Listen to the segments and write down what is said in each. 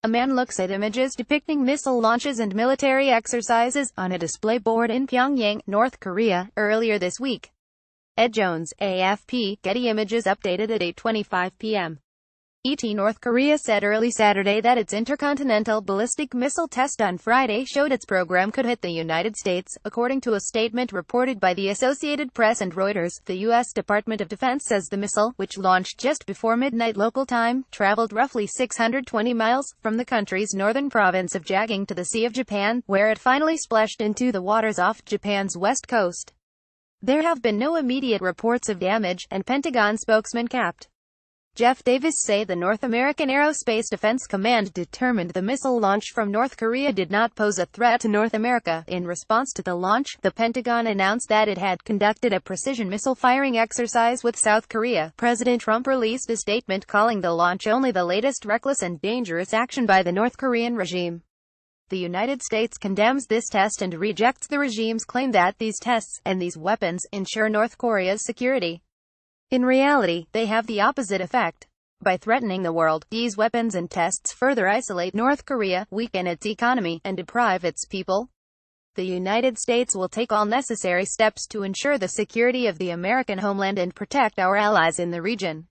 A man looks at images depicting missile launches and military exercises on a display board in Pyongyang, North Korea, earlier this week. Ed Jones, AFP, Getty Images updated at 8:25 p.m. ET. North Korea said early Saturday that its intercontinental ballistic missile test on Friday showed its program could hit the United States, according to a statement reported by the Associated Press and Reuters. The U.S. Department of Defense says the missile, which launched just before midnight local time, traveled roughly 620 miles from the country's northern province of Jagang to the Sea of Japan, where it finally splashed into the waters off Japan's west coast. There have been no immediate reports of damage, and Pentagon spokesman Capt. Jeff Davis say the North American Aerospace Defense Command determined the missile launch from North Korea did not pose a threat to North America. In response to the launch, the Pentagon announced that it had conducted a precision missile firing exercise with South Korea. President Trump released a statement calling the launch only the latest reckless and dangerous action by the North Korean regime. The United States condemns this test and rejects the regime's claim that these tests, and these weapons, ensure North Korea's security. In reality, they have the opposite effect. By threatening the world, these weapons and tests further isolate North Korea, weaken its economy, and deprive its people. The United States will take all necessary steps to ensure the security of the American homeland and protect our allies in the region.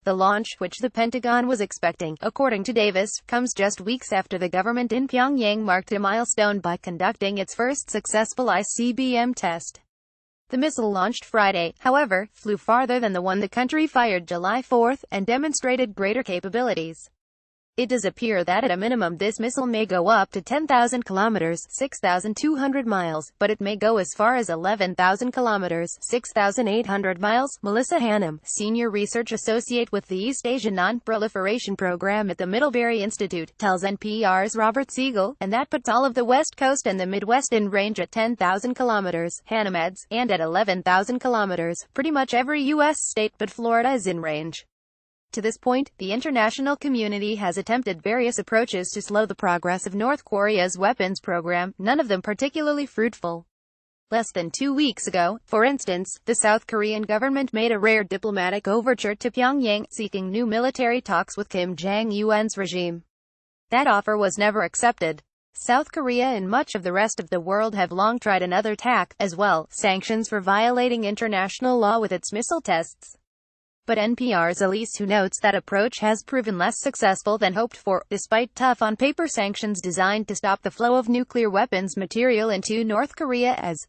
The launch, which the Pentagon was expecting, according to Davis, comes just weeks after the government in Pyongyang marked a milestone by conducting its first successful icbm test. The missile launched Friday, however, flew farther than the one the country fired July 4, and demonstrated greater capabilities. It does appear that at a minimum this missile may go up to 10,000 kilometers, 6,200 miles, but it may go as far as 11,000 kilometers, 6,800 miles. Melissa Hannum, senior research associate with the East Asia Non-Proliferation Program at the Middlebury Institute, tells NPR's Robert Siegel, and that puts all of the West Coast and the Midwest in range at 10,000 kilometers, Hannum adds, and at 11,000 kilometers, pretty much every U.S. state but Florida is in range. To this point, the international community has attempted various approaches to slow the progress of North Korea's weapons program, none of them particularly fruitful. Less than 2 weeks ago, for instance, the South Korean government made a rare diplomatic overture to Pyongyang, seeking new military talks with Kim Jong-un's regime. That offer was never accepted. South Korea and much of the rest of the world have long tried another tack, as well, sanctions for violating international law with its missile tests. But NPR's Elise Hu notes that approach has proven less successful than hoped for, despite tough on-paper sanctions designed to stop the flow of nuclear weapons material into North Korea as